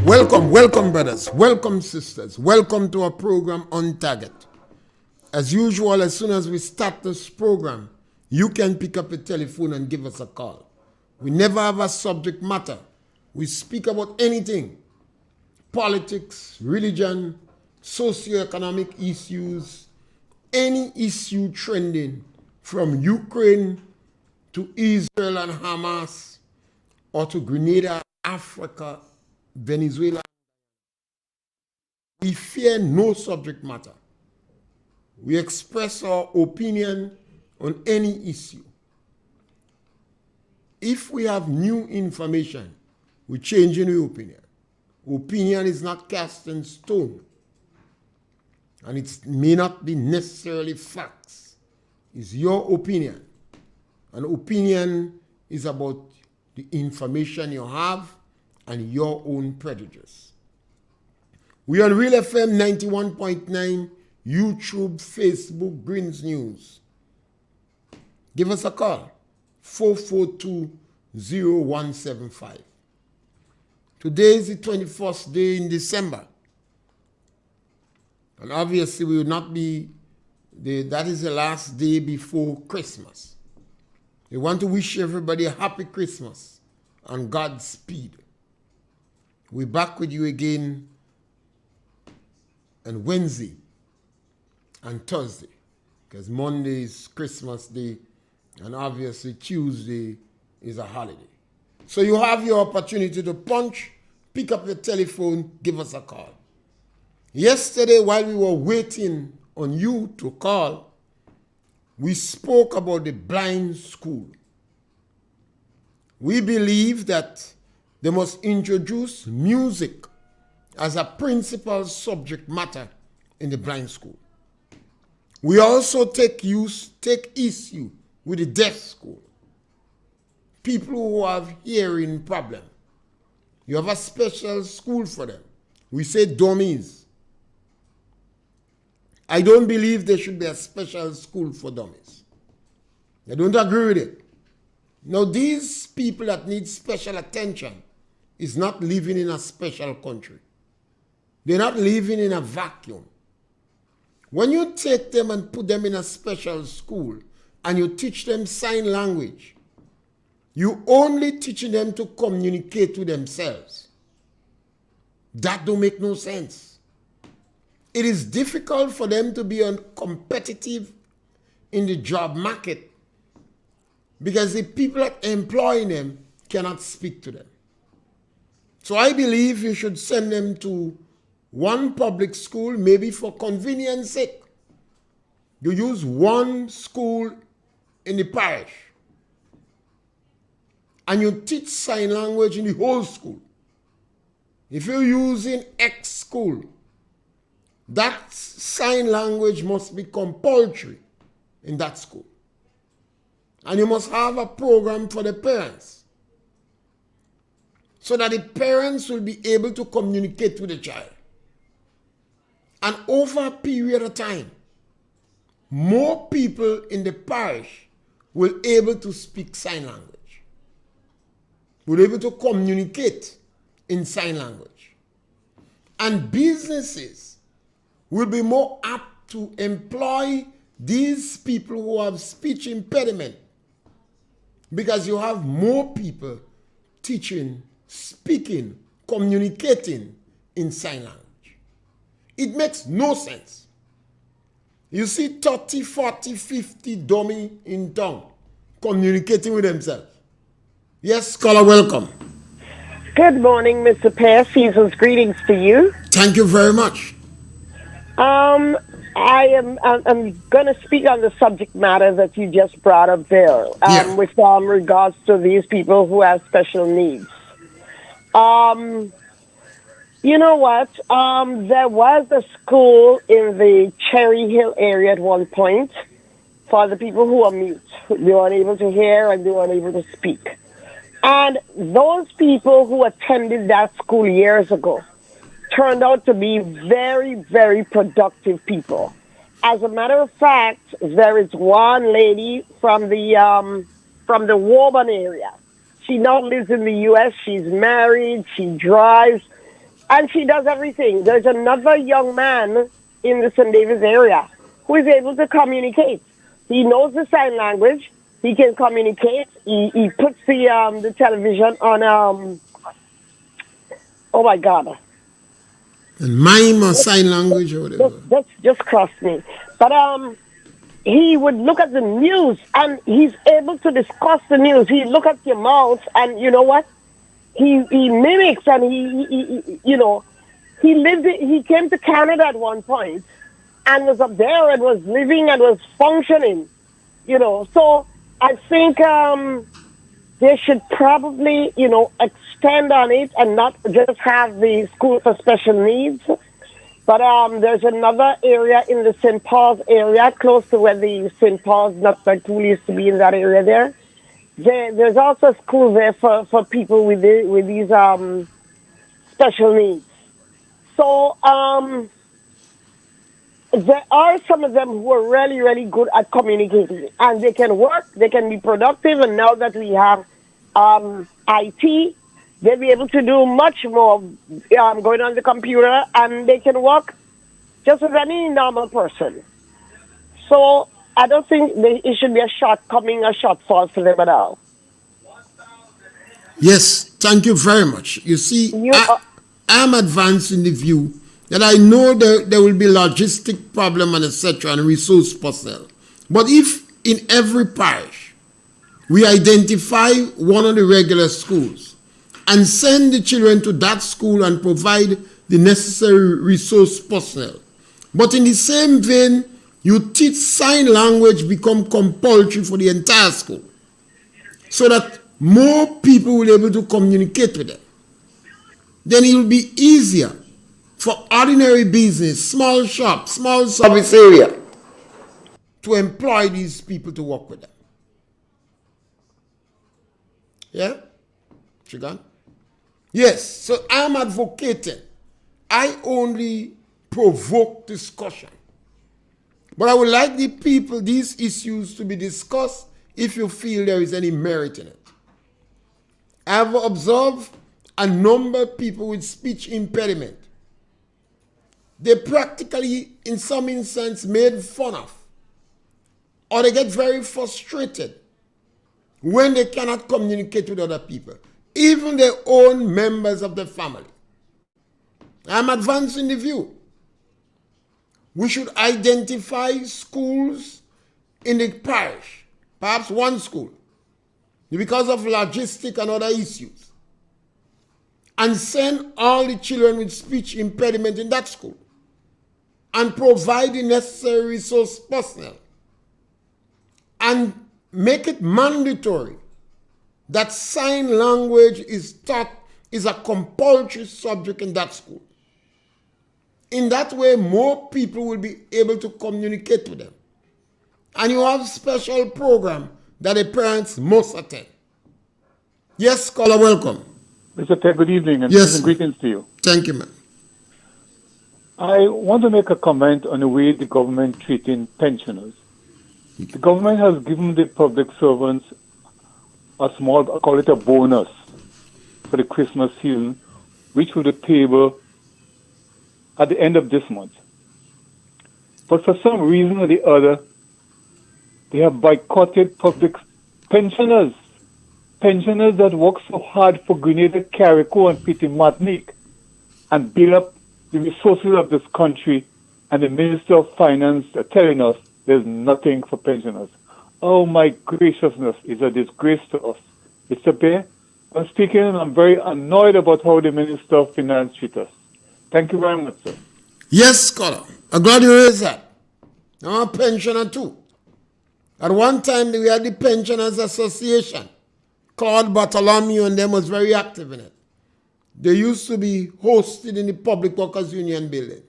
Welcome, brothers. Welcome, sisters. Welcome to our program On Target. As usual, as soon as we start this program, you can pick up a telephone and give us a call. We never have a subject matter. We speak about anything. Politics, religion, socioeconomic issues, any issue trending from Ukraine to Israel and Hamas or to Grenada, Africa, Venezuela. We fear no subject matter. We express our opinion on any issue. If we have new information, we change any opinion. Opinion is not cast in stone. And it may not be necessarily facts. It's your opinion. An opinion is about the information you have and your own prejudice. We are on RealFM 91.9, YouTube, Facebook, Greens News. Give us a call, 442-0175. Today is the 21st day in December. And obviously we will not be, that is the last day before Christmas. We want to wish everybody a happy Christmas and Godspeed. We're back with you again on Wednesday and Thursday, because Monday is Christmas Day and obviously Tuesday is a holiday. So you have your opportunity to punch, pick up your telephone, give us a call. Yesterday, while we were waiting on you to call, we spoke about the blind school. We believe that they must introduce music as a principal subject matter in the blind school. We also take issue with the deaf school. People who have hearing problem. You have a special school for them. We say dummies. I don't believe there should be a special school for dummies. I don't agree with it. Now, these people that need special attention is not living in a special country. They're not living in a vacuum. When you take them and put them in a special school and you teach them sign language, you only teaching them to communicate with themselves. That don't make no sense. It is difficult for them to be competitive in the job market because the people that employ them cannot speak to them. So I believe you should send them to one public school, maybe for convenience sake. You use one school in the parish and you teach sign language in the whole school. If you're using X school, that sign language must be compulsory in that school. And you must have a program for the parents so that the parents will be able to communicate with the child. And over a period of time, more people in the parish will be able to speak sign language, will be able to communicate in sign language. And businesses will be more apt to employ these people who have speech impediment because you have more people teaching, speaking, communicating in sign language. It makes no sense. You see 30, 40, 50 dummy in town communicating with themselves. Yes, caller, welcome. Good morning, Mr. Pierre. Season's greetings to you. Thank you very much. I'm going to speak on the subject matter that you just brought up there, with regards to these people who have special needs. You know what? There was a school in the Cherry Hill area at one point for the people who are mute. They were unable to hear and they were unable to speak. And those people who attended that school years ago turned out to be very, very productive people. As a matter of fact, there is one lady from the Woburn area. She now lives in the U.S. She's married. She drives. and she does everything. There's another young man in the St. David's area who is able to communicate. He knows the sign language. He can communicate. He puts the television on oh my God. And mime or sign language or whatever. That's just crossed me. But he would look at the news and he's able to discuss the news. He look at your mouth and you know what? He mimics and he you know, he came to Canada at one point and was up there and was living and was functioning, you know. So I think they should probably, you know, extend on it and not just have the school for special needs. But there's another area in the St. Paul's area, close to where the St. Paul's nutmeg tool used to be in that area there. There's also a school there for people with these special needs. So there are some of them who are really, really good at communicating. And they can work, they can be productive. And now that we have IT, they'll be able to do much more going on the computer. And they can work just as any normal person. So I don't think it should be a shortcoming or shortfall for them at all. Yes, thank you very much. You see, I'm advancing the view that I know there will be logistic problem and etc. and resource personnel. But if in every parish we identify one of the regular schools and send the children to that school and provide the necessary resource personnel, but in the same vein, you teach sign language become compulsory for the entire school so that more people will be able to communicate with them, then it will be easier for ordinary business, small shops, small service area to employ these people to work with them. Yeah? Chigan? Yes, so I'm advocating. I only provoke discussion. But I would like the people, these issues to be discussed if you feel there is any merit in it. I have observed a number of people with speech impediment. They practically, in some instance, made fun of. Or they get very frustrated when they cannot communicate with other people, even their own members of the family. I'm advancing the view. We should identify schools in the parish, perhaps one school, because of logistic and other issues, and send all the children with speech impediment in that school and provide the necessary resource personnel and make it mandatory that sign language is taught, is a compulsory subject in that school. In that way, more people will be able to communicate with them. And you have special program that the parents must attend. Yes, caller, welcome. Mr. Ted, good evening and yes, greetings to you. Thank you, man. I want to make a comment on the way the government treating pensioners. The government has given the public servants a small, I call it a bonus for the Christmas season, which will be payable at the end of this month. But for some reason or the other, they have boycotted public pensioners that work so hard for Grenada, Carrico, and Petit Martinique and build up the resources of this country, and the Minister of Finance are telling us there's nothing for pensioners. Oh my graciousness, it's a disgrace to us. Mr. Pierre, I'm speaking and I'm very annoyed about how the Minister of Finance treats us. Thank you very much, sir. Yes, scholar. I'm glad you raised that. I'm a pensioner too. At one time, we had the Pensioners Association. Claude Bartholomew and them was very active in it. They used to be hosted in the Public Workers Union building.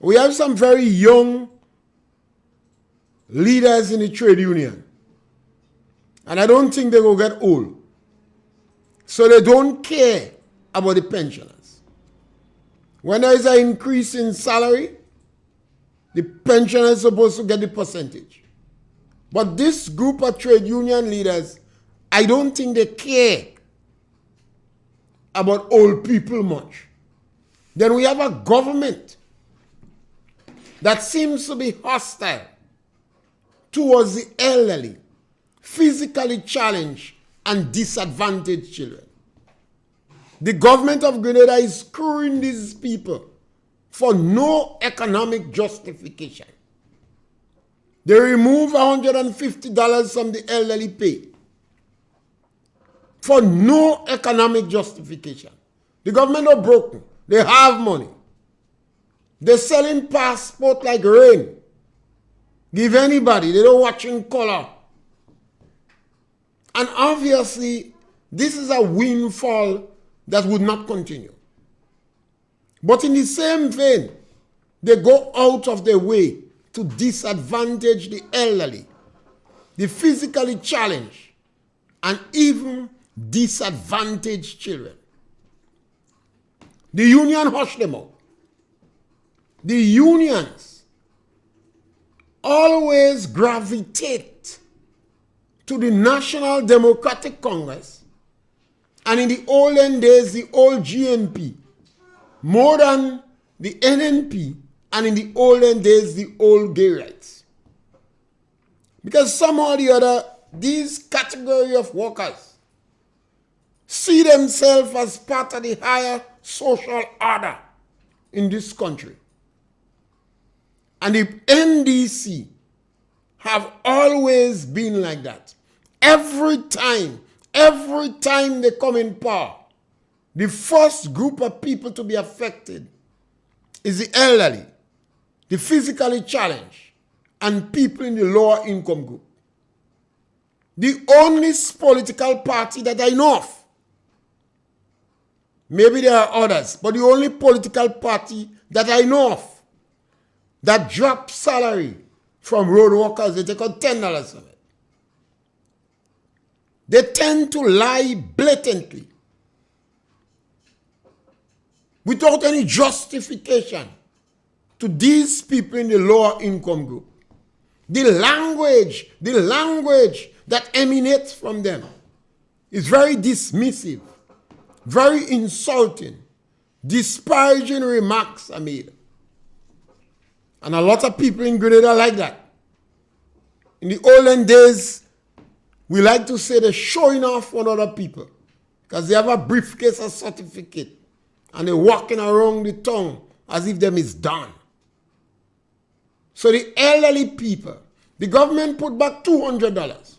We have some very young leaders in the trade union. And I don't think they will get old. So they don't care about the pensioners. When there is an increase in salary, the pensioner is supposed to get the percentage. But this group of trade union leaders, I don't think they care about old people much. then we have a government that seems to be hostile towards the elderly, physically challenged, and disadvantaged children. The government of Grenada is screwing these people for no economic justification. They remove $150 from the elderly pay for no economic justification. The government are broken. They have money. They're selling passport like rain. Give anybody. They don't watch in color. And obviously, this is a windfall that would not continue. But in the same vein, they go out of their way to disadvantage the elderly, the physically challenged, and even disadvantaged children. The union hushed them out. The unions always gravitate to the National Democratic Congress, and in the olden days, the old GNP, more than the NNP, and in the olden days, the old gay rights. Because somehow or the other, these category of workers see themselves as part of the higher social order in this country. And the NDC have always been like that. Every time they come in power, the first group of people to be affected is the elderly, the physically challenged, and people in the lower income group. The only political party that I know of, maybe there are others, but the only political party that I know of that drops salary from road workers, they take out $10 from it. They tend to lie blatantly without any justification to these people in the lower income group. The language that emanates from them is very dismissive, very insulting, disparaging remarks are made. And a lot of people in Grenada like that. In the olden days, we like to say they're showing off on other people because they have a briefcase of certificate and they're walking around the town as if them is done. So the elderly people, the government put back $200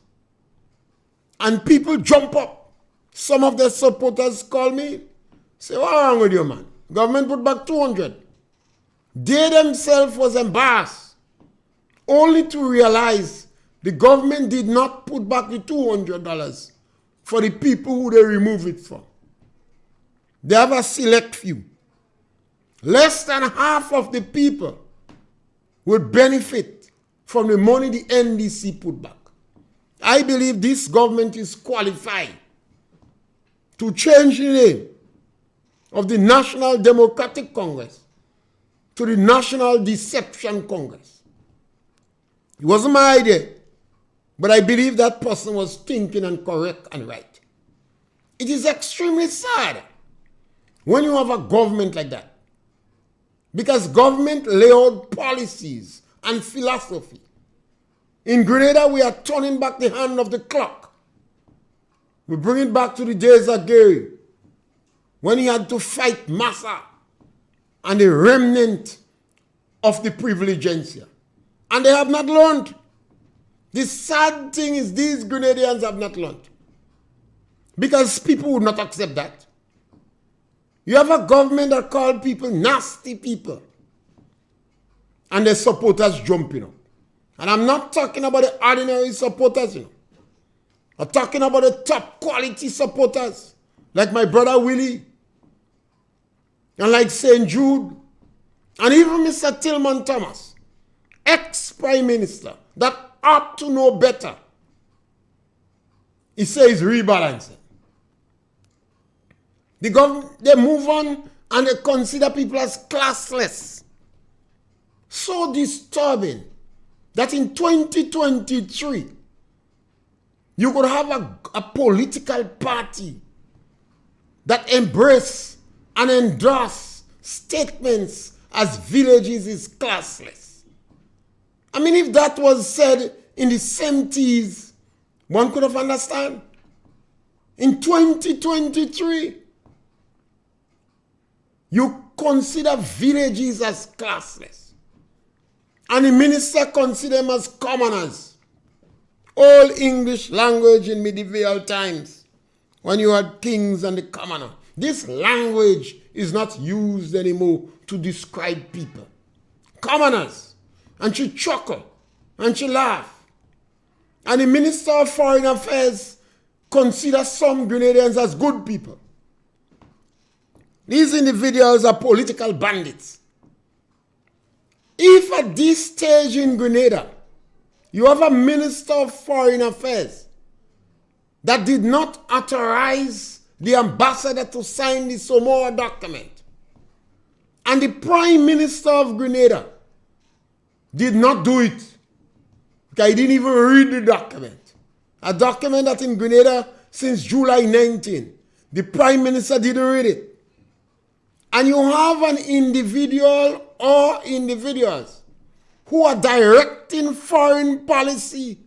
and people jump up. Some of their supporters call me, say, what's wrong with you, man? Government put back $200. They themselves was embarrassed only to realize the government did not put back the $200 for the people who they remove it from. They have a select few. Less than half of the people will benefit from the money the NDC put back. I believe this government is qualified to change the name of the National Democratic Congress to the National Deception Congress. It wasn't my idea, but I believe that person was thinking and correct and right. It is extremely sad when you have a government like that, because government lay out policies and philosophy. In Grenada, we are turning back the hand of the clock. We bring it back to the days of Gary, when he had to fight Massa and the remnant of the privilegencia. And they have not learned. The sad thing is these Grenadians have not learned. Because people would not accept that. You have a government that call people nasty people. And their supporters jumping up. And I'm not talking about the ordinary supporters, you know. I'm talking about the top quality supporters. Like my brother Willie. And like St. Jude. And even Mr. Tillman Thomas. Ex-Prime Minister. That ought to know better. He says rebalancing. The government, they move on and they consider people as classless. So disturbing that in 2023, you could have a political party that embrace and endorse statements as villages is classless. I mean, if that was said in the 70s, one could have understood. In 2023, you consider villages as classless. And the minister consider them as commoners. Old English language in medieval times, when you had kings and the commoner. This language is not used anymore to describe people. Commoners. And she chuckle and she laugh. And the Minister of Foreign Affairs considers some Grenadians as good people. These individuals are political bandits. If at this stage in Grenada, you have a Minister of Foreign Affairs that did not authorize the ambassador to sign the Samoa document, and the Prime Minister of Grenada did not do it, because he didn't even read the document. A document that in Grenada since July 19, the Prime Minister didn't read it. And you have an individual or individuals who are directing foreign policy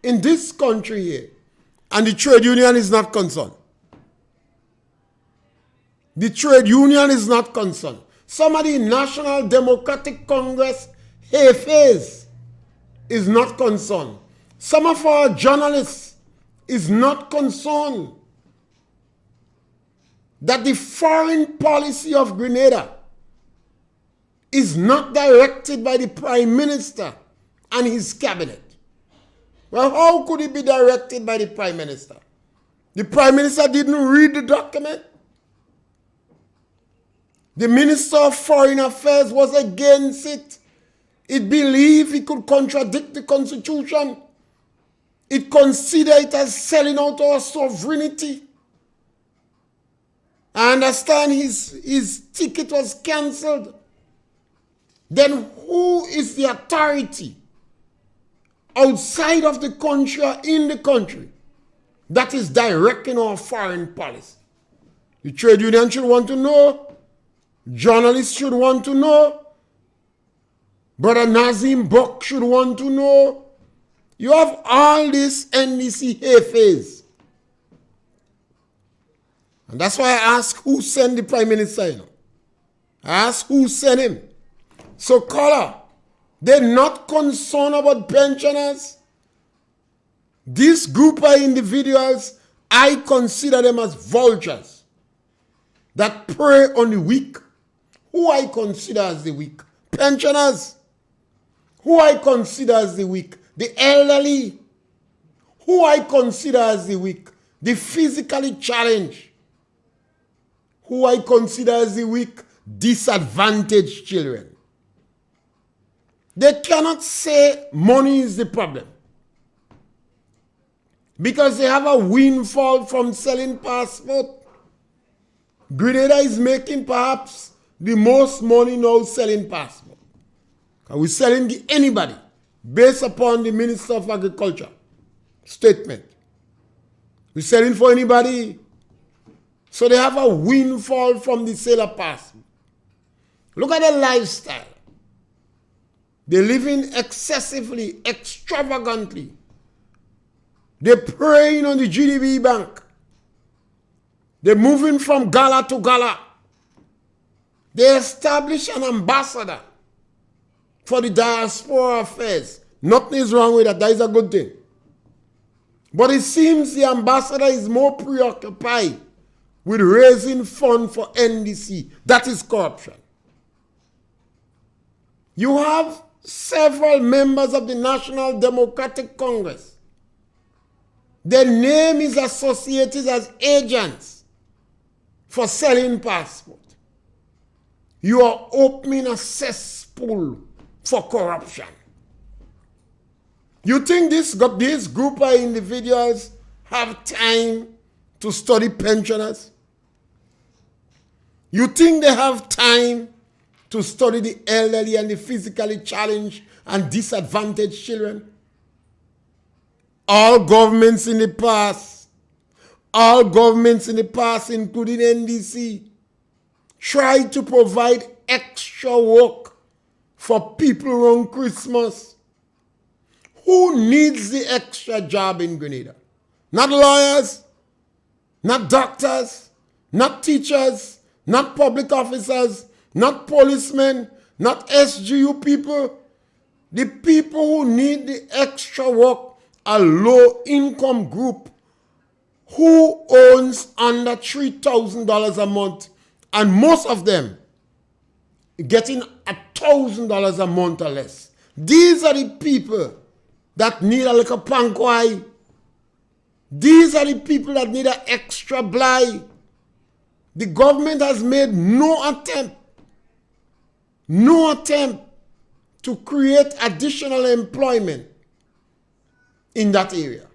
in this country here, and the trade union is not concerned. The trade union is not concerned. Some of the National Democratic Congress HFAs is not concerned. Some of our journalists is not concerned that the foreign policy of Grenada is not directed by the Prime Minister and his cabinet. Well, how could it be directed by the Prime Minister? The Prime Minister didn't read the document. The Minister of Foreign Affairs was against it. It believed it could contradict the Constitution. It considered it as selling out our sovereignty. I understand his ticket was cancelled. Then who is the authority outside of the country or in the country that is directing our foreign policy? The trade union should want to know. Journalists should want to know. Brother Nazim Bok should want to know. You have all these NDC HFAs. And that's why I ask who sent the Prime Minister, I ask who sent him. So, caller, they're not concerned about pensioners. This group of individuals, I consider them as vultures that prey on the weak. Who I consider as the weak? Pensioners. Who I consider as the weak? The elderly. Who I consider as the weak? The physically challenged. Who I consider as the weak? Disadvantaged children. They cannot say money is the problem, because they have a windfall from selling passport. Grenada is making perhaps the most money now selling passport. And we're selling to anybody based upon the Minister of Agriculture statement. We're selling for anybody. So they have a windfall from the sale of passport. Look at their lifestyle. They're living excessively, extravagantly. They're preying on the GDP bank. They're moving from gala to gala. They establish an ambassador for the diaspora affairs. Nothing is wrong with that. That is a good thing. But it seems the ambassador is more preoccupied with raising funds for NDC. That is corruption. You have several members of the National Democratic Congress. Their name is associated as agents for selling passport. You are opening a cesspool for corruption. You think this group of individuals have time to study pensioners? You think they have time to study the elderly and the physically challenged and disadvantaged children? All governments in the past, including NDC, try to provide extra work for people around Christmas. Who needs the extra job in Grenada? Not lawyers, not doctors, not teachers, not public officers, not policemen, not SGU people. The people who need the extra work are low-income group who owns under $3,000 a month, and most of them getting $1,000 a month or less. These are the people that need a little pankwai. These are the people that need an extra blight. The government has made no attempt to create additional employment in that area.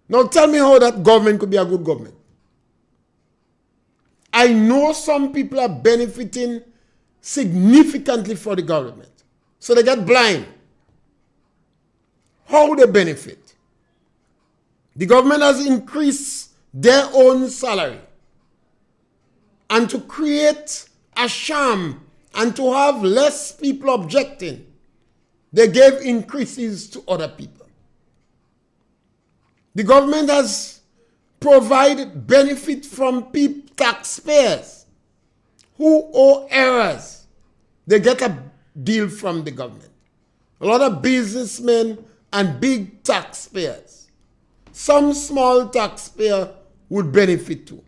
Now tell me how that government could be a good government. I know some people are benefiting significantly for the government. So they get blind. How they benefit? The government has increased their own salary. And to create a sham and to have less people objecting, they gave increases to other people. The government has provided benefit from taxpayers who owe errors. They get a deal from the government. A lot of businessmen and big taxpayers. Some small taxpayer would benefit too.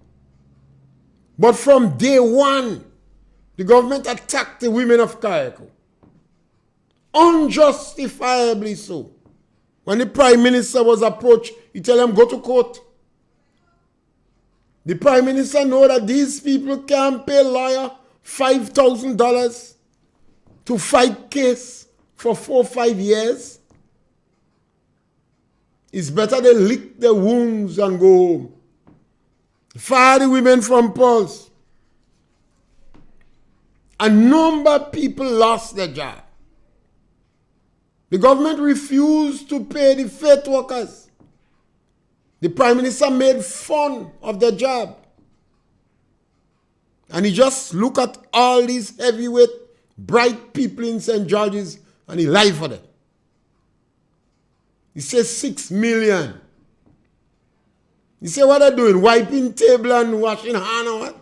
But from day one, the government attacked the women of Carriacou. Unjustifiably so. When the Prime Minister was approached, he told them, go to court. The Prime Minister know that these people can't pay lawyer $5,000 to fight case for 4 or 5 years. It's better they lick their wounds and go home. Fire the women from Pulse. A number of people lost their job. The government refused to pay the faith workers. The Prime Minister made fun of their job. And he just looked at all these heavyweight, bright people in St. George's and he lied for them. He says 6 million. He said, what are they doing? Wiping table and washing hand or what?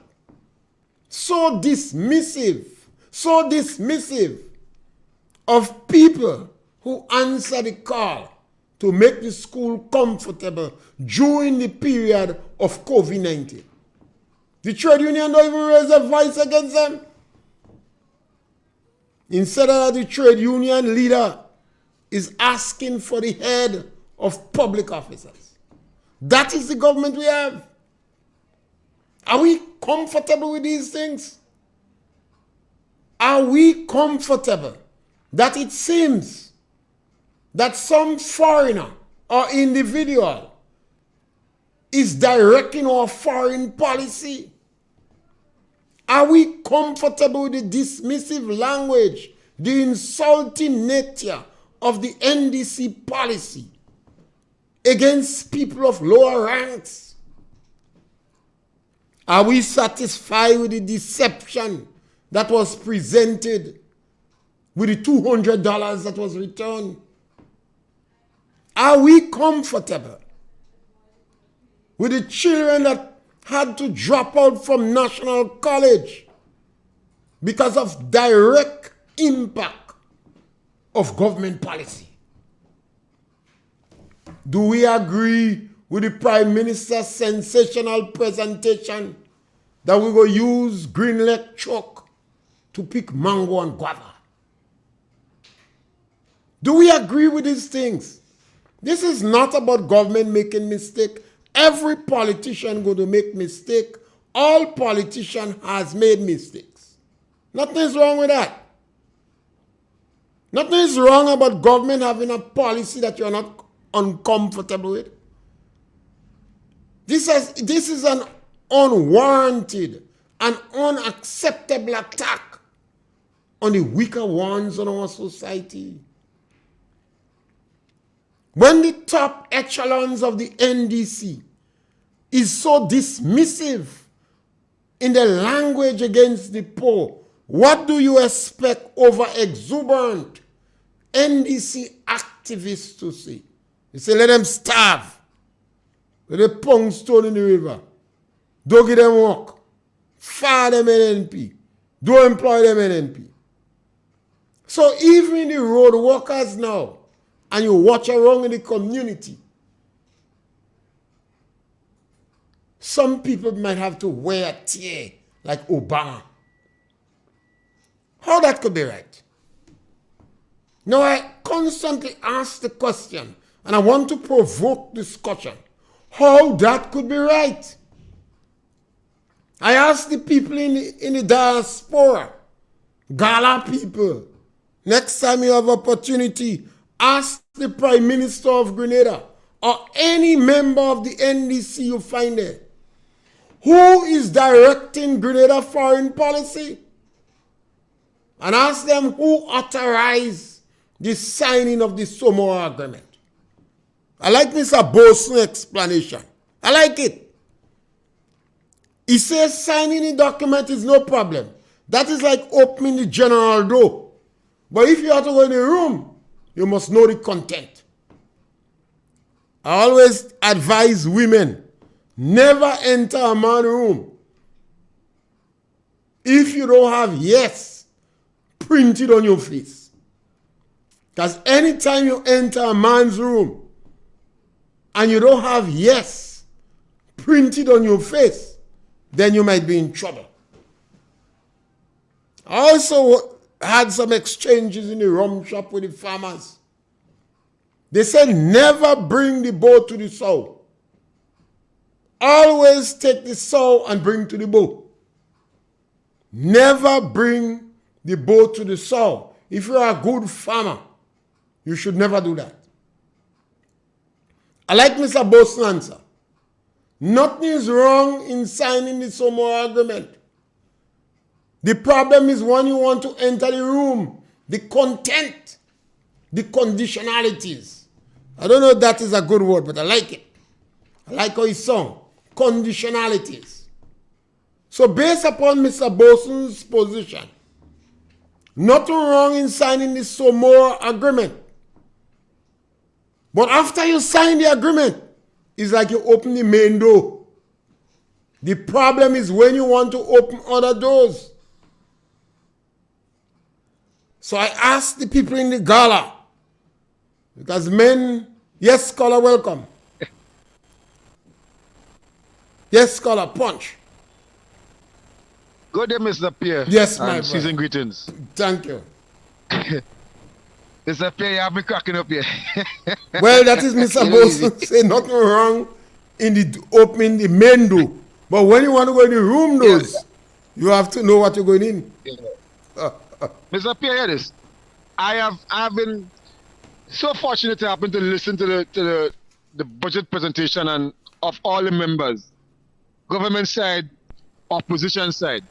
So dismissive of people who answer the call to make the school comfortable during the period of COVID-19. The trade union don't even raise a voice against them. Instead of the trade union leader is asking for the head of public officers. That is the government we have. Are we comfortable with these things? Are we comfortable that it seems that some foreigner or individual is directing our foreign policy? Are we comfortable with the dismissive language, the insulting nature of the NDC policy against people of lower ranks? Are we satisfied with the deception that was presented with the $200 that was returned? Are we comfortable with the children that had to drop out from National College because of direct impact of government policy? Do we agree with the Prime Minister's sensational presentation that we will use green leg chalk to pick mango and guava? Do we agree with these things? This is not about government making mistake. Every politician going to make mistake. All politician has made mistakes. Nothing is wrong with that. Nothing is wrong about government having a policy that you are not uncomfortable with. This is an unwarranted and unacceptable attack on the weaker ones in our society. When the top echelons of the NDC is so dismissive in the language against the poor, what do you expect over exuberant NDC activists to see? You say, let them starve. Let them pong stone in the river. Don't give them work. Fire them NNP. Don't employ them NNP. So even the road workers now, and you watch around in the community, some people might have to wear a tie like Obama. How that could be right? Now I constantly ask the question, and I want to provoke discussion, how that could be right. I ask the people in the diaspora, Gala people, next time you have opportunity, ask the Prime Minister of Grenada or any member of the NDC you find there, who is directing Grenada foreign policy? And ask them who authorized the signing of the Samoa Agreement. I like Mr. Bosun's explanation. I like it. He says signing the document is no problem. That is like opening the general door. But if you have to go in the room, you must know the content. I always advise women, never enter a man's room if you don't have yes printed on your face. Because anytime you enter a man's room and you don't have yes printed on your face, then you might be in trouble. I also had some exchanges in the rum shop with the farmers. They said, never bring the boat to the sow. Always take the sow and bring to the boat. Never bring the boat to the sow. If you're a good farmer, you should never do that. I like Mr. Bosun's answer. Nothing is wrong in signing the Samoa Agreement. The problem is when you want to enter the room, the content, the conditionalities. I don't know if that is a good word, but I like it. I like how it's sung. Conditionalities. So based upon Mr. Bosun's position, nothing wrong in signing the Samoa Agreement. But after you sign the agreement, it's like you open the main door. The problem is when you want to open other doors. So I asked the people in the gala, because men, yes, scholar, welcome. Yes, scholar, punch. Good day, Mr. Pierre. Yes, my brother. Season greetings. Thank you. Mr. Pierre, you have me cracking up here. Well, that is Mr. Bosun say nothing wrong in the opening the main door. But when you want to go in the room doors, you have to know what you're going in. Mr. Pierre, hear this. I have been so fortunate to happen to listen to the budget presentation and of all the members, government side, opposition side.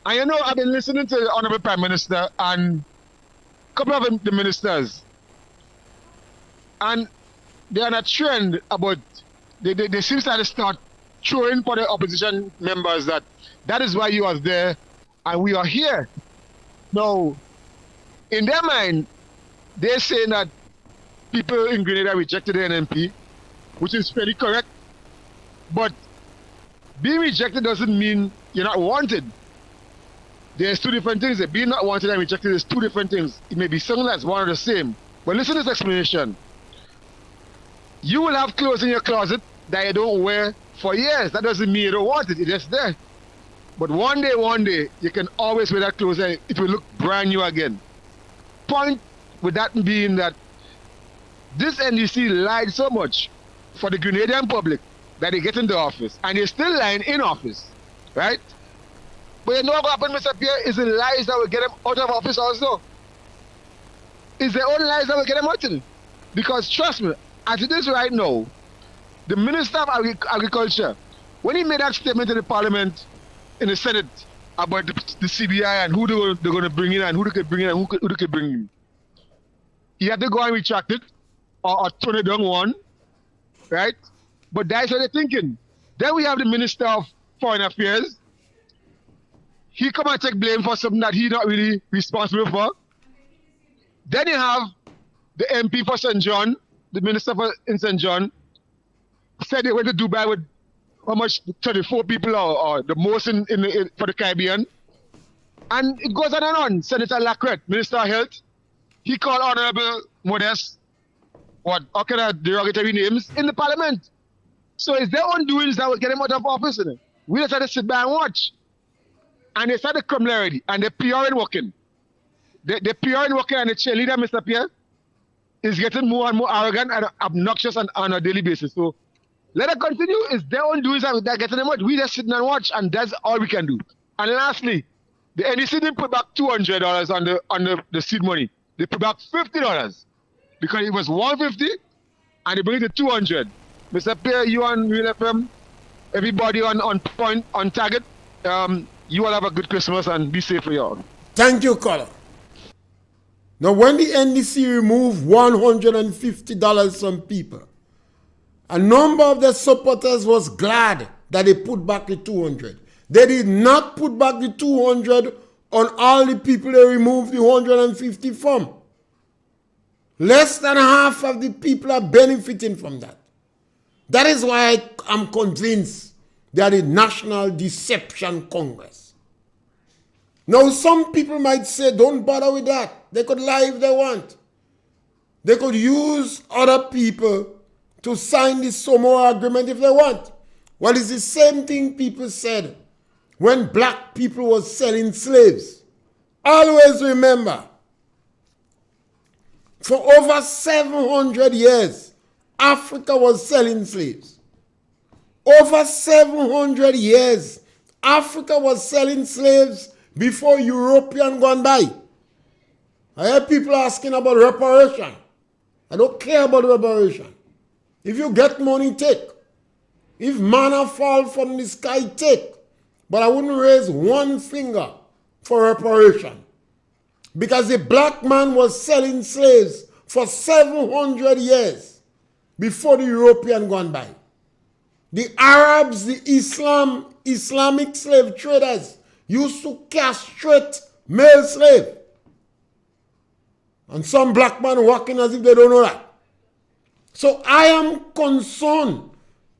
And you know, I've been listening to the Honorable Prime Minister and a couple of the ministers, and they're on a trend about, they seem to start throwing for the opposition members that is why you are there and we are here. Now, in their mind, they're saying that people in Grenada rejected the NNP, which is very correct. But being rejected doesn't mean you're not wanted. There's two different things. Being not wanted and rejected is two different things. It may be something that's one or the same. But listen to this explanation. You will have clothes in your closet that you don't wear for years. That doesn't mean you don't want it. It's just there. But one day, you can always wear that clothes and it will look brand new again. Point with that being that this NDC lied so much for the Grenadian public that they get into office. And they're still lying in office. Right? But you know what happened, Mr. Pierre, is the lies that will get them out of office also. It's their own lies that will get them out of it. Because trust me, as it is right now, the Minister of Agriculture, when he made that statement in the Parliament, in the Senate, about the CBI and who they're going to bring in and who they could bring in and who they could bring in, he had to go and retract it or turn it down one, right? But that's what they're thinking. Then we have the Minister of Foreign Affairs, he come and take blame for something that he not really responsible for. Then you have the MP for St. John, the minister in St. John, said they went to Dubai with how much, 34 people or the most for the Caribbean. And it goes on and on. Senator Lacrette, Minister of Health, he called Honorable Modest, how can I derogatory names, in the parliament. So it's their own doings that will get him out of office. Isn't it? We just had to sit back and watch. And they started criminal already. And they're PR and working. They're PR and working, and the cheerleader, Mr. Pierre, is getting more and more arrogant and obnoxious on a daily basis. So let it continue. It's their own doings that are getting them out. We just sit and watch, and that's all we can do. And lastly, the NDC didn't put back $200 on the seed money. They put back $50 because it was $150, and they bring it to $200. Mr. Pierre, you on RealFM, everybody on point, on target. You all have a good Christmas and be safe for y'all. Thank you, caller. Now, when the NDC removed $150 from people, a number of their supporters was glad that they put back the $200. They did not put back the $200 on all the people they removed the $150 from. Less than half of the people are benefiting from that. That is why I'm convinced they are the National Deception Congress. Now, some people might say, don't bother with that. They could lie if they want. They could use other people to sign the Samoa agreement if they want. Well, it's the same thing people said when black people were selling slaves. Always remember, for over 700 years, Africa was selling slaves. Over 700 years, Africa was selling slaves before European gone by. I hear people asking about reparation. I don't care about reparation. If you get money, take. If manna fall from the sky, take. But I wouldn't raise one finger for reparation. Because the black man was selling slaves for 700 years before the European gone by. The Arabs, the Islamic slave traders used to castrate male slave. And some black men walking as if they don't know that. So I am concerned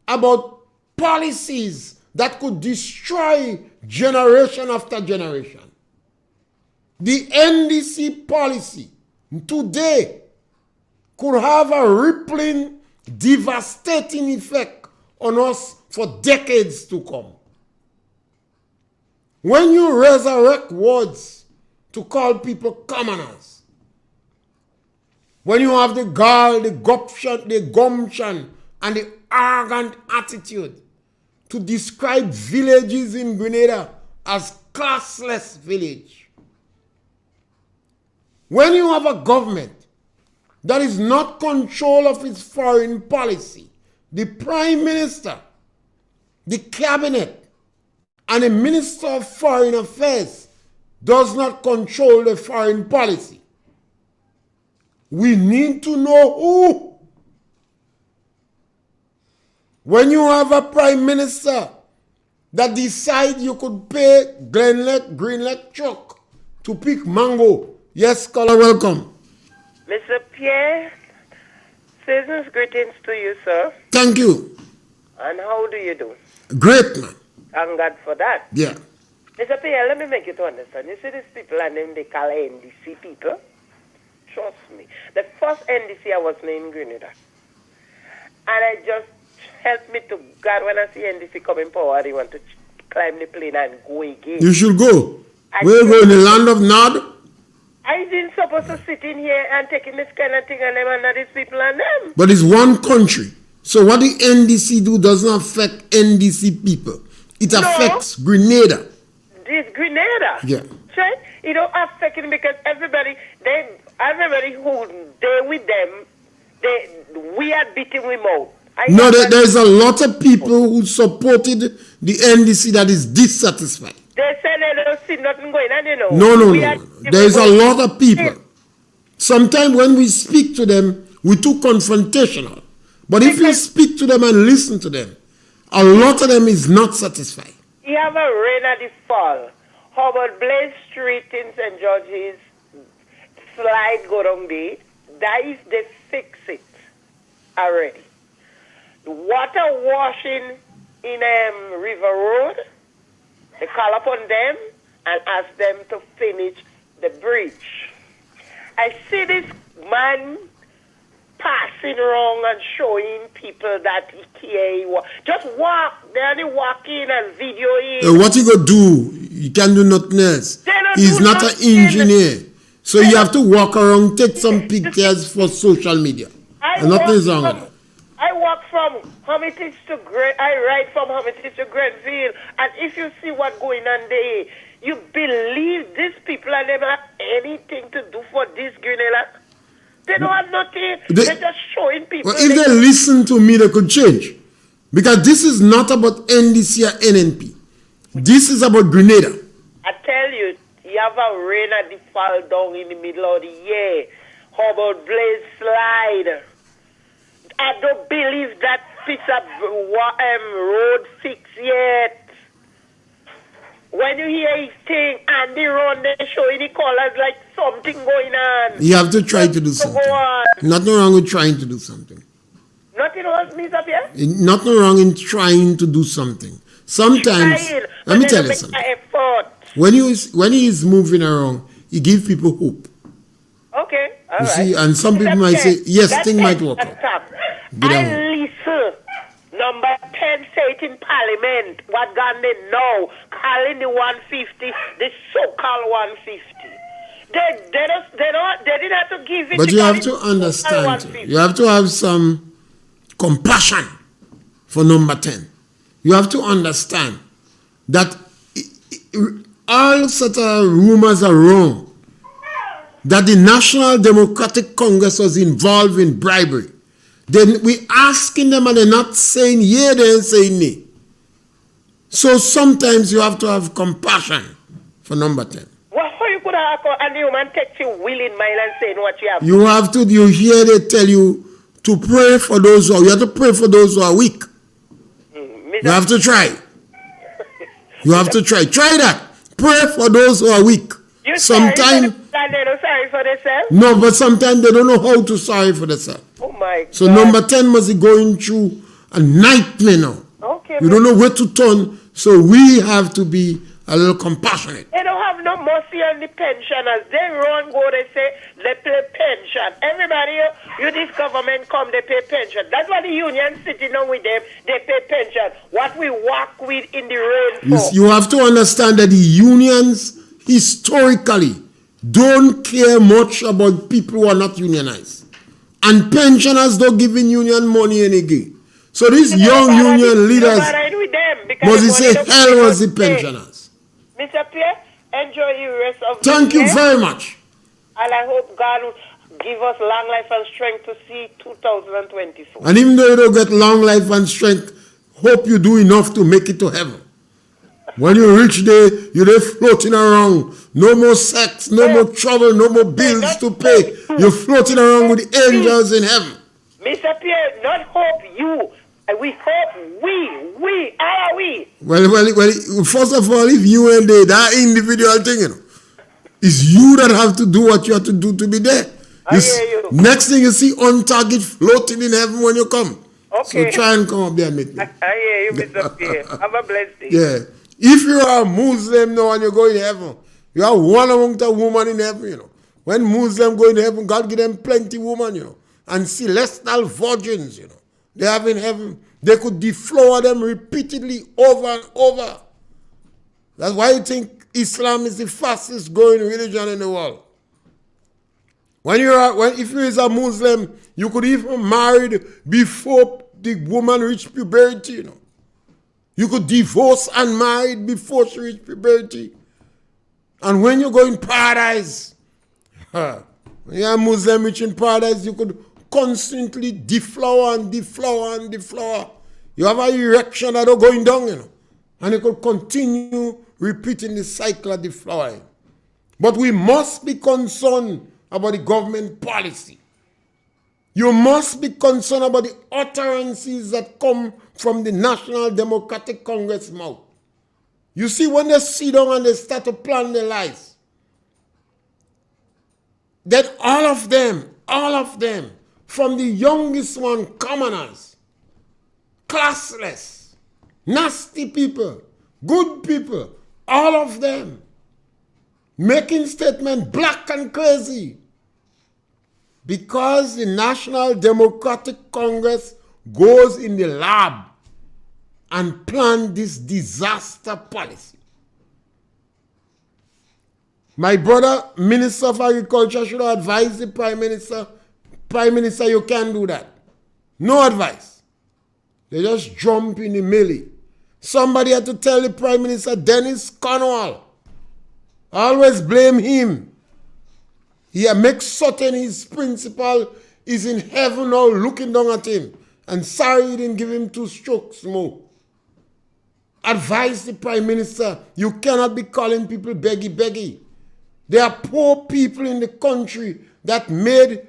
about policies that could destroy generation after generation. The NDC policy today could have a rippling, devastating effect on us for decades to come. When you resurrect words to call people commoners, when you have the gall, the gumption, and the arrogant attitude to describe villages in Grenada as classless village, when you have a government that is not control of its foreign policy, the Prime Minister, the Cabinet, and the Minister of Foreign Affairs does not control the foreign policy, we need to know who. When you have a Prime Minister that decide you could pay Greenleg truck to pick mango. Yes, caller, welcome. Mr. Pierre, season's greetings to you, sir. Thank you. And how do you do? Great, man. Thank God for that. Yeah. Mr. Pierre, let me make you to understand. You see these people are named, they call NDC people. Trust me. The first NDC I was named Grenada. And I just helped me to God when I see NDC come in power, they want to climb the plane and go again. You should go. Where go in the land of Nod? I didn't supposed to sit in here and taking this kind of thing and them and these people and them. But it's one country. So what the NDC do does not affect NDC people. It affects Grenada. It's Grenada. Yeah. Right? It don't affect it because everybody who they with them, we are beating them out. No, there's a lot of people who supported the NDC that is dissatisfied. They say they don't see nothing going on, you know. No. There's a lot of people. Sometimes when we speak to them, we're too confrontational. But if you speak to them and listen to them, a lot of them is not satisfied. You have a rain at the fall. Howard Blaze Street in St. George's slide go down there. That is they fix it already. The water washing in River Road, they call upon them and ask them to finish the bridge. I see this man passing around and showing people that he care. Just walk, they only walk in and video in. What he gonna do? He can do nothing else. He's not an engineer. So you have to walk around, take some pictures for social media. And nothing is wrong with that. I walk from Hermitage to I ride from Hermitage to Grenville, and if you see what's going on there, you believe these people and them have anything to do for this Grenella? They don't have nothing. They're just showing people. Well, if they listen to me, they could change. Because this is not about NDC or NNP. This is about Grenada. I tell you, you have a rain at the fall down in the middle of the year. How about Blaze Slide? I don't believe that piece of road fixed yet. When you hear his thing and the road, they showing the colors like something going on. You have to try to do something. Nothing wrong with trying to do something. Nothing wrong, Mr. Pierre? Nothing wrong in trying to do something. Sometimes, let me tell you something. When he is moving around, he gives people hope. Okay, all you right. see, and some people might say, yes, things might work out. I listen. Number 10 say it in Parliament. What Gandhi know? Calling the 150, the so-called 150. They didn't have to give it. But you have to understand. You have to have some compassion for number 10. You have to understand that all such rumors are wrong. That the National Democratic Congress was involved in bribery. Then we asking them and they're not saying yeah, they're saying nay. So sometimes you have to have compassion for number 10. Well, how you could have and the human takes you willing mind and saying what you have? You hear they tell you to pray for those you have to pray for those who are weak. You have to try. You have to try. Try that. Pray for those who are weak. Sometimes they don't sorry for themselves? No, but sometimes they don't know how to sorry for themselves. Oh my God. So number 10 must be going through a nightmare now. Okay. You don't know where to turn, so we have to be a little compassionate. They don't have no mercy on the pensioners. They run, go, they say, they pay pension. Everybody, this government come, they pay pension. That's why the union sitting on with them, they pay pension. What we walk with in the rain for. You have to understand that the unions, historically, don't care much about people who are not unionized. And pensioners don't give in union money any again. So these young union leaders must say hell was the pensioners. Mr. Pierre, enjoy the rest of the Thank you very much. And I hope God will give us long life and strength to see 2024. And even though you don't get long life and strength, hope you do enough to make it to heaven. When you reach there, you're there floating around. No more sex, no more trouble, no more bills to pay. You're floating around with the angels in heaven. Mr. Pierre, not hope you. We hope we. How are we? Well, first of all, if you and they, that individual thing, it's you that have to do what you have to do to be there. I hear you. Next thing you see on target floating in heaven when you come. Okay. So try and come up there and meet me. I hear you, Mr. Pierre. Have a blessed day. Yeah. If you are a Muslim now and you go in heaven, you are one among the women in heaven, When Muslims go in heaven, God give them plenty women, and celestial virgins, They have in heaven. They could deflower them repeatedly over and over. That's why you think Islam is the fastest growing religion in the world. If you is a Muslim, you could even marry before the woman reached puberty, You could divorce and marry before she reached puberty. And when you go in paradise, when you're a Muslim reaching paradise, you could constantly deflower and deflower and deflower. You have an erection that are going down, And you could continue repeating the cycle of deflowering. But we must be concerned about the government policy. You must be concerned about the utterances that come from the National Democratic Congress mouth. You see, when they sit down and they start to plan their lives, then all of them, from the youngest one, commoners, classless, nasty people, good people, all of them, making statements black and crazy, because the National Democratic Congress goes in the lab and plan this disaster policy. My brother, Minister of Agriculture, should advise the Prime Minister, you can't do that. No advice. They just jump in the melee. Somebody had to tell the Prime Minister, Dennis Cornwall, always blame him. He makes certain his principal is in heaven now looking down at him. And sorry he didn't give him 2 strokes more. Advise the Prime Minister, you cannot be calling people beggy. There are poor people in the country that made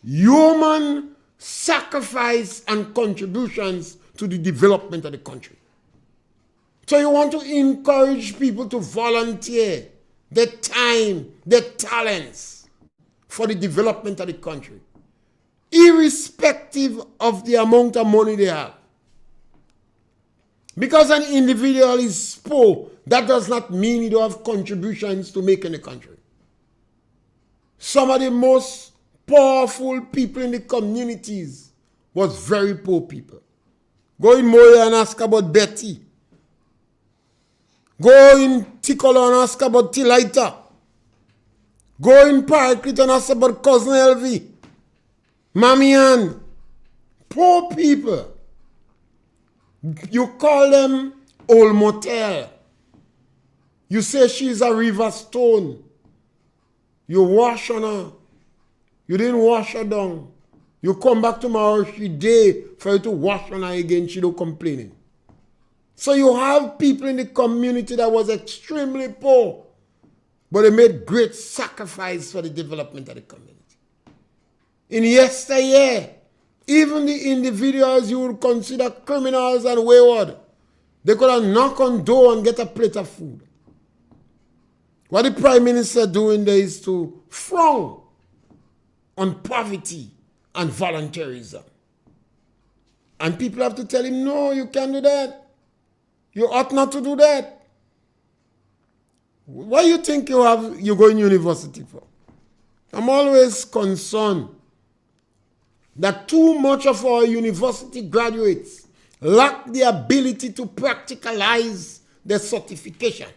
human sacrifice and contributions to the development of the country. So you want to encourage people to volunteer their time, their talents for the development of the country, irrespective of the amount of money they have. Because an individual is poor, that does not mean he don't have contributions to make in the country. Some of the most powerful people in the communities was very poor people. Go in Moya and ask about Betty. Go in Tikolo and ask about Tilaita. Go in Paraclet and ask about Cousin Elvi. Mamian. Poor people. You call them Old Motel. You say she's a river stone. You wash on her. You didn't wash her down. You come back tomorrow, she day for you to wash on her again, she don't complaining. So you have people in the community that was extremely poor, but they made great sacrifice for the development of the community. In yesteryear, even the individuals you would consider criminals and wayward, they could have knocked on door and get a plate of food. What the Prime Minister doing there is to frown on poverty and volunteerism. And people have to tell him, no, you can't do that. You ought not to do that. What do you think you're going to university for? I'm always concerned that too much of our university graduates lack the ability to practicalize their certification.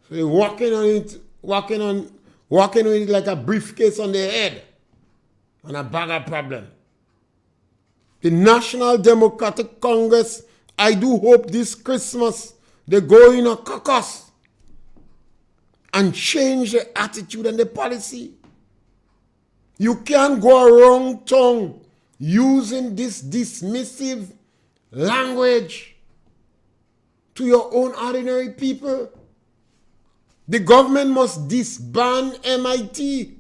So they're walking with it like a briefcase on their head and a bag of problem. The National Democratic Congress, I do hope this Christmas they go in a caucus and change the attitude and the policy. You can't go around town using this dismissive language to your own ordinary people. The government must disband MIT.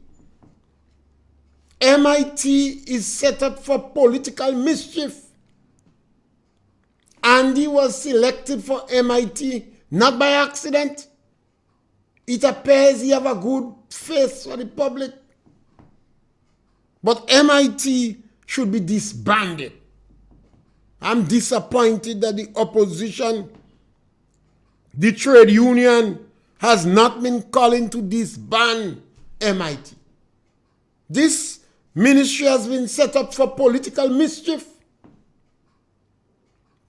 MIT is set up for political mischief. Andy was selected for MIT not by accident. It appears he have a good face for the public. But MIT should be disbanded. I'm disappointed that the opposition, the trade union, has not been calling to disband MIT. This ministry has been set up for political mischief.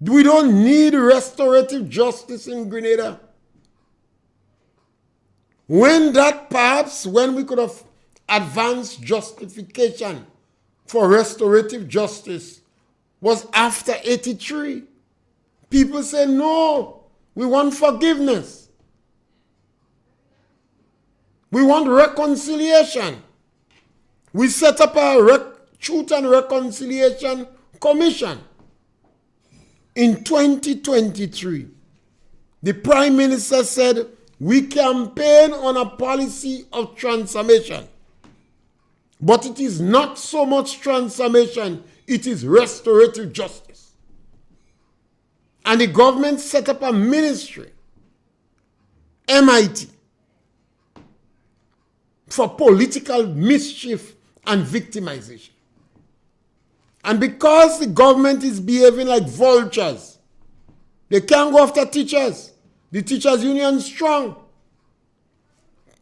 We don't need restorative justice in Grenada. When we could have advanced justification for restorative justice was after 83. People say, no, we want forgiveness. We want reconciliation. We set up a Truth and Reconciliation Commission. In 2023, the Prime Minister said, we campaign on a policy of transformation. But it is not so much transformation, it is restorative justice. And the government set up a ministry MIT for political mischief and victimization. And because the government is behaving like vultures, they can't go after teachers. The teachers' union is strong.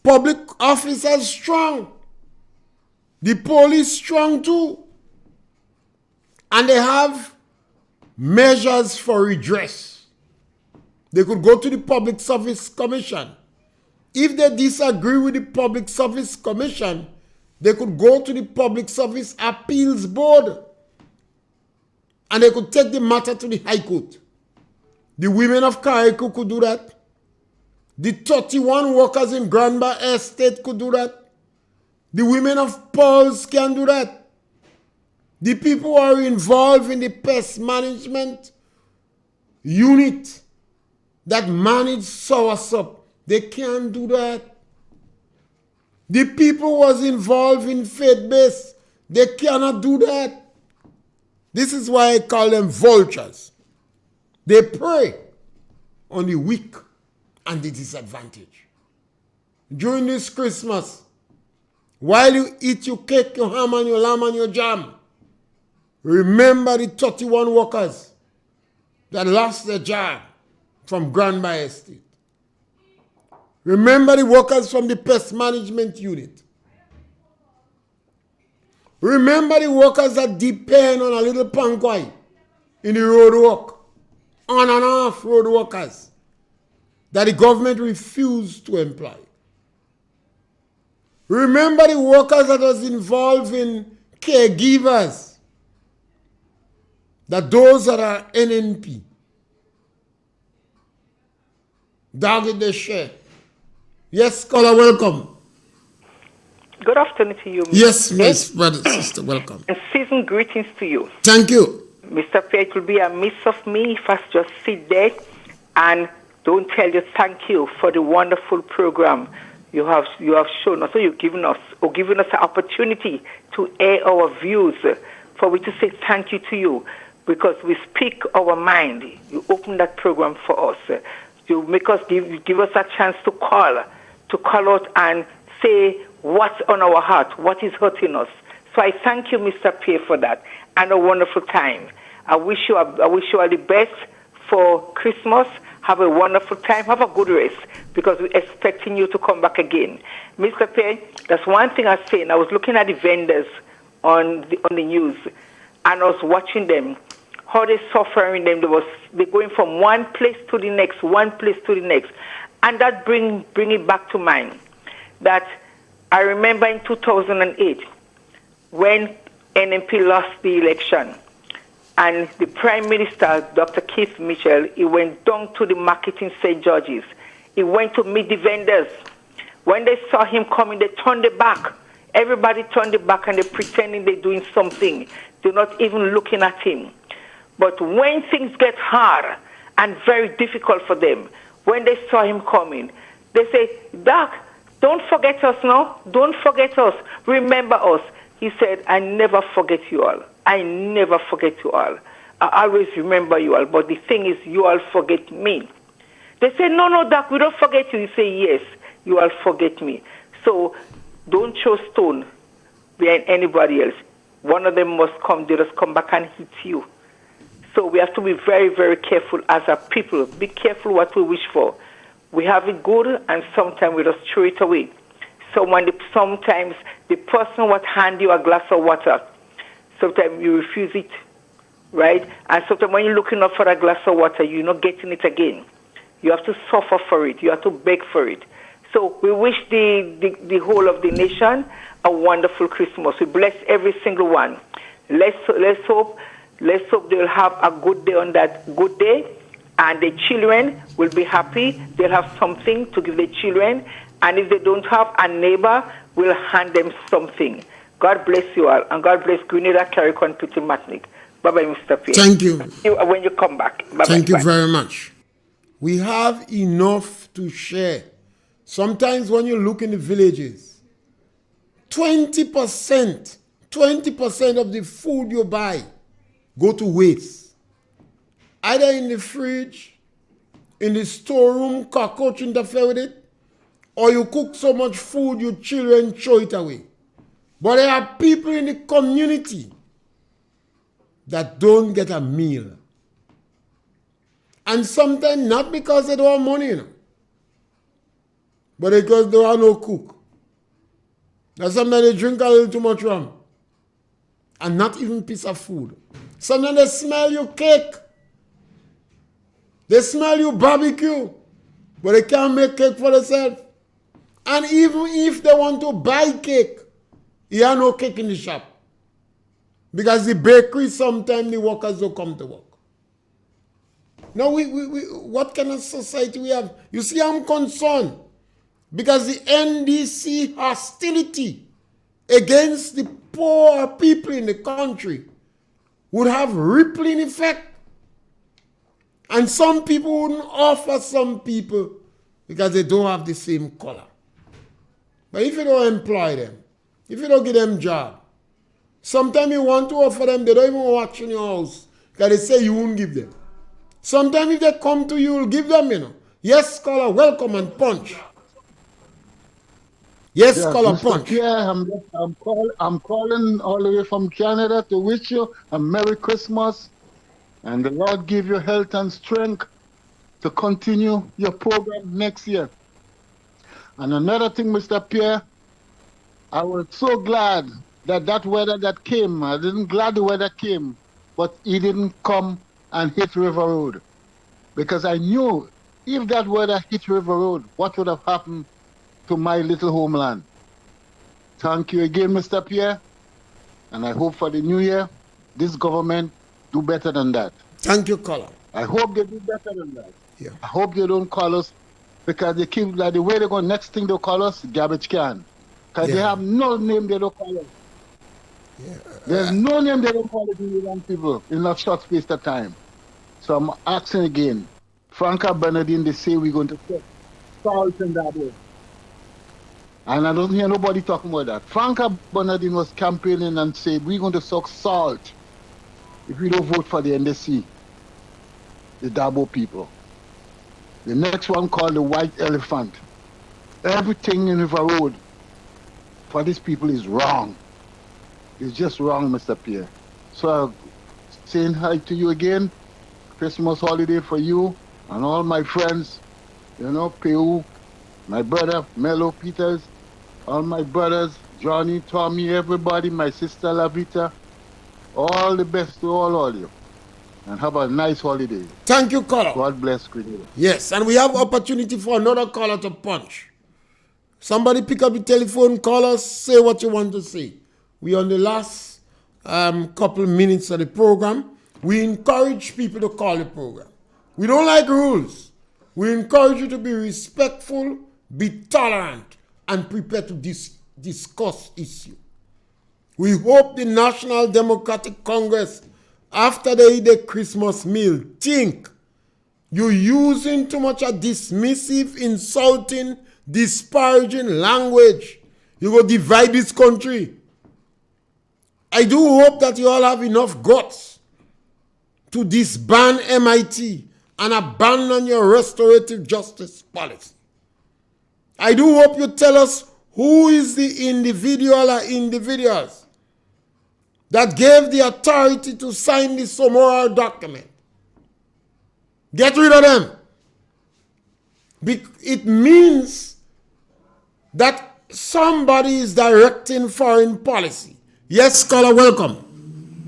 Public officers strong. The police strong too. And they have measures for redress. They could go to the Public Service Commission. If they disagree with the Public Service Commission, they could go to the Public Service Appeals Board. And they could take the matter to the High Court. The women of Carriacou could do that. The 31 workers in Granba Estate could do that. The women of Paul's can do that. The people who are involved in the pest management unit that manage soursop, they can't do that. The people who was involved in faith-based, they cannot do that. This is why I call them vultures. They prey on the weak and the disadvantaged. During this Christmas, while you eat your cake, your ham and your lamb and your jam, remember the 31 workers that lost their job from Granby Estate. Remember the workers from the pest management unit. Remember the workers that depend on a little pankwai in the road work, on and off road workers that the government refused to employ. Remember the workers that was involved in caregivers, that those that are NNP. Dog in the share. Yes, caller, welcome. Good afternoon to you, Mr. Yes, Miss brother, sister, welcome. And season greetings to you. Thank you. Mr. Pierre, it will be a miss of me if I just sit there and don't tell you thank you for the wonderful program you have shown us, or you've given us, or given us an opportunity to air our views, for we to say thank you to you, because we speak our mind. You open that program for us. You make us give us a chance to call out and say what's on our heart, what is hurting us. So I thank you, Mr. Pierre, for that, and a wonderful time. I wish you all the best for Christmas. Have a wonderful time. Have a good rest, because we're expecting you to come back again. Mr. Pierre, that's one thing I was saying. I was looking at the vendors on the news, and I was watching them, how they're suffering them. They're going from one place to the next, and that bring it back to mind that I remember in 2008 when NMP lost the election, and the Prime Minister, Dr. Keith Mitchell, he went down to the market in St. George's. He went to meet the vendors. When they saw him coming, they turned their back. Everybody turned their back, and they're pretending they're doing something. They're not even looking at him. But when things get hard and very difficult for them, when they saw him coming, they say, Doc, don't forget us now. Don't forget us. Remember us. He said, I never forget you all. I never forget you all. I always remember you all. But the thing is, you all forget me. They say, no, Doc, we don't forget you. You say, yes, you all forget me. So don't throw stone behind anybody else. One of them must come. They just come back and hit you. So we have to be very, very careful as a people. Be careful what we wish for. We have it good, and sometimes we just throw it away. Sometimes the person would hand you a glass of water. Sometimes you refuse it, right? And sometimes when you're looking up for a glass of water, you're not getting it again. You have to suffer for it. You have to beg for it. So we wish the whole of the nation a wonderful Christmas. We bless every single one. Let's hope they'll have a good day on that good day, and the children will be happy. They'll have something to give the children, and if they don't have, a neighbor will hand them something. God bless you all, and God bless Grenada, Carriacou, and Petit Matnik. Bye-bye, Mr. Pierre. Thank you. When you come back. Bye-bye. Thank you very much. We have enough to share. Sometimes when you look in the villages, 20% of the food you buy go to waste. Either in the fridge, in the storeroom, cockroach interfere with it, or you cook so much food, your children throw it away. But there are people in the community that don't get a meal. And sometimes not because they don't have money, you know, but because they are no cook. Now sometimes they drink a little too much rum and not even piece of food. Sometimes they smell your cake. They smell your barbecue, but they can't make cake for themselves. And even if they want to buy cake, you have no cake in the shop. Because the bakery, sometimes the workers don't come to work. Now, what kind of society we have? You see, I'm concerned. Because the NDC hostility against the poor people in the country would have rippling effect. And some people wouldn't offer some people because they don't have the same color. But if you don't employ them, if you don't give them job, sometimes you want to offer them, they don't even watch in your house because they say you won't give them. Sometimes if they come to you, you'll give them, you know. Yes, caller, welcome and punch. Yes, Yeah, caller, Mr. punch. Pierre, I'm calling all the way from Canada to wish you a Merry Christmas, and the Lord give you health and strength to continue your program next year. And another thing, Mr. Pierre, I was so glad that weather that came. I didn't glad the weather came, but it didn't come and hit River Road, because I knew if that weather hit River Road, what would have happened to my little homeland. Thank you again, Mr. Pierre, and I hope for the new year, this government do better than that. Thank you, caller. I hope they do better than that. Yeah. I hope they don't call us, because they keep, like the way they go, next thing they'll call us, garbage can. Because they have no name they don't call us. Yeah. There's no name they don't call the young people in a short space of time. So I'm asking again, Franca Bernardine, they say we're going to put salt in that way. And I don't hear nobody talking about that. Franca Bernardine was campaigning and said, we're going to suck salt if we don't vote for the NDC, the Dabo people. The next one called the White Elephant. Everything in River Road for these people is wrong. It's just wrong, Mr. Pierre. So saying hi to you again. Christmas holiday for you and all my friends, you know, Peu, my brother, Mello Peters, all my brothers, Johnny, Tommy, everybody, my sister Lavita, all the best to all of you. And have a nice holiday. Thank you, caller. God bless Grenada. Yes, and we have opportunity for another caller to punch. Somebody pick up the telephone, call us, say what you want to say. We on the last couple minutes of the program. We encourage people to call the program. We don't like rules. We encourage you to be respectful, be tolerant, and prepare to discuss issue. We hope the National Democratic Congress, after they eat the Christmas meal, think you're using too much of dismissive, insulting, disparaging language. You will divide this country. I do hope that you all have enough guts to disband MIT and abandon your restorative justice policy. I do hope you tell us who is the individual or individuals that gave the authority to sign the Somora document. Get rid of them. It means that somebody is directing foreign policy. Yes, caller, welcome.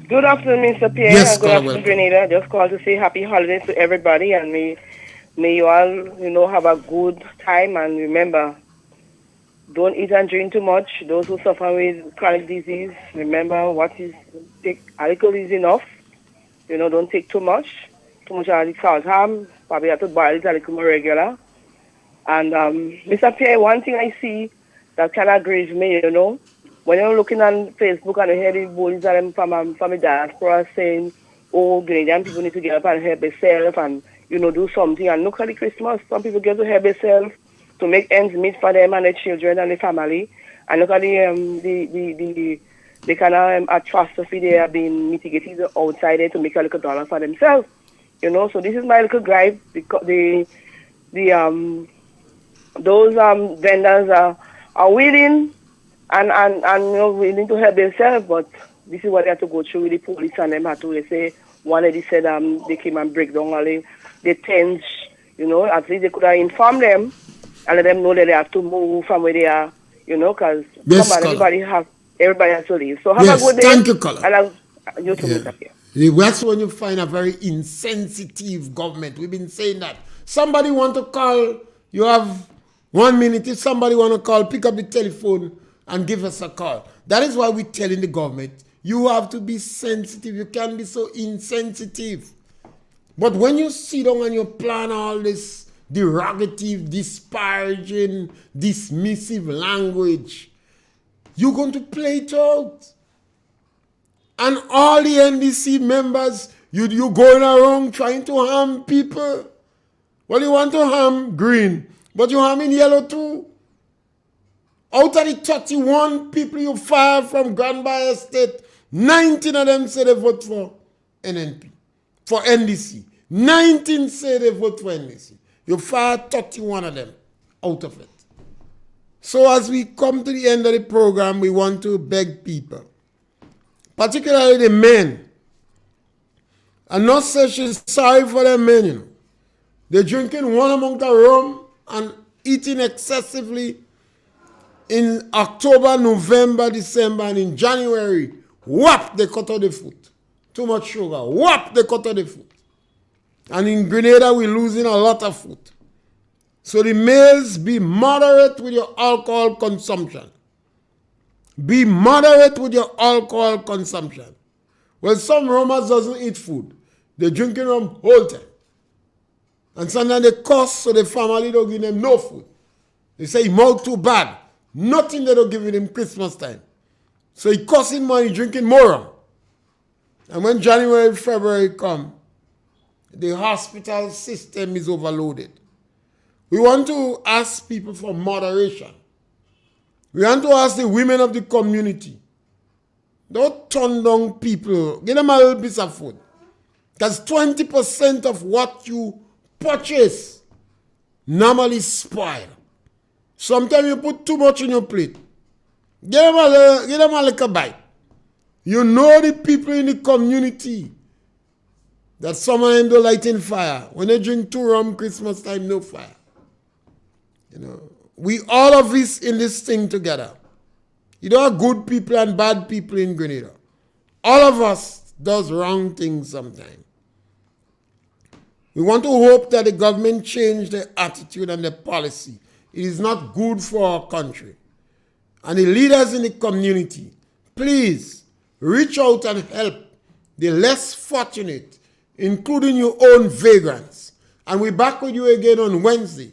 Good afternoon, Mr. Pierre. Yes, Good afternoon, Grenada. Just called to say happy holidays to everybody, and may you all, have a good time. And remember, don't eat and drink too much. Those who suffer with chronic disease, remember take a little is enough. Don't take too much. Too much of the salt harm. Probably have to boil it a little more regular. And Mr. Pierre, one thing I see that kind of grieves me, when you're looking on Facebook and you hear the bullies from the diaspora saying, oh, Grenadian people need to get up and help themselves and, do something. And look at the Christmas. Some people get to help themselves to make ends meet for them and their children and their family. And look at the kind of atrocity they have been mitigated outside there to make a little dollar for themselves. So this is my little gripe. those vendors are willing and willing to help themselves, but this is what they have to go through with the police, and them had to say, one lady said they came and break down all the tents, at least they could have informed them and let them know that they have to move from where they are, because everybody has to leave. So have a good day. Thank you, Colin. And you too, Mr. Pierre. That's when you find a very insensitive government. We've been saying that. Somebody want to call, you have 1 minute. If somebody want to call, pick up the telephone and give us a call. That is why we're telling the government, you have to be sensitive. You can't be so insensitive. But when you sit down and you plan all this derogative, disparaging, dismissive language, you're going to play it out. And all the NDC members, you going around trying to harm people. Well, you want to harm green, but you harm in yellow too. Out of the 31 people you fired from Grand Bay Estate, 19 of them say they vote for NNP, for NDC. 19 say they vote for NDC. You fired 31 of them out of it. So as we come to the end of the program, we want to beg people, particularly the men. And not say she's sorry for the men, They're drinking one amount of rum and eating excessively in October, November, December, and in January. Whap, they cut out the foot. Too much sugar. Whap, they cut out the foot. And in Grenada, we're losing a lot of food. So the males, be moderate with your alcohol consumption. Be moderate with your alcohol consumption. Well, some Romas doesn't eat food. They're drinking rum whole time. And sometimes they cuss, so the family don't give them no food. They say, mouth too bad. Nothing they don't give him Christmas time. So he cussing money, drinking more rum. And when January, February come, the hospital system is overloaded. We want to ask people for moderation. We want to ask the women of the community, don't turn down people. Give them a little piece of food. Because 20% of what you purchase normally spoil. Sometimes you put too much in your plate. Give them a little bite. You know the people in the community that some of them don't light in fire. When they drink 2 rum Christmas time, no fire. We all of us in this thing together. You don't have good people and bad people in Grenada. All of us does wrong things sometimes. We want to hope that the government change their attitude and their policy. It is not good for our country. And the leaders in the community, please reach out and help the less fortunate, including your own vagrants. And we're back with you again on Wednesday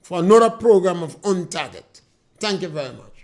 for another program of On Target. Thank you very much.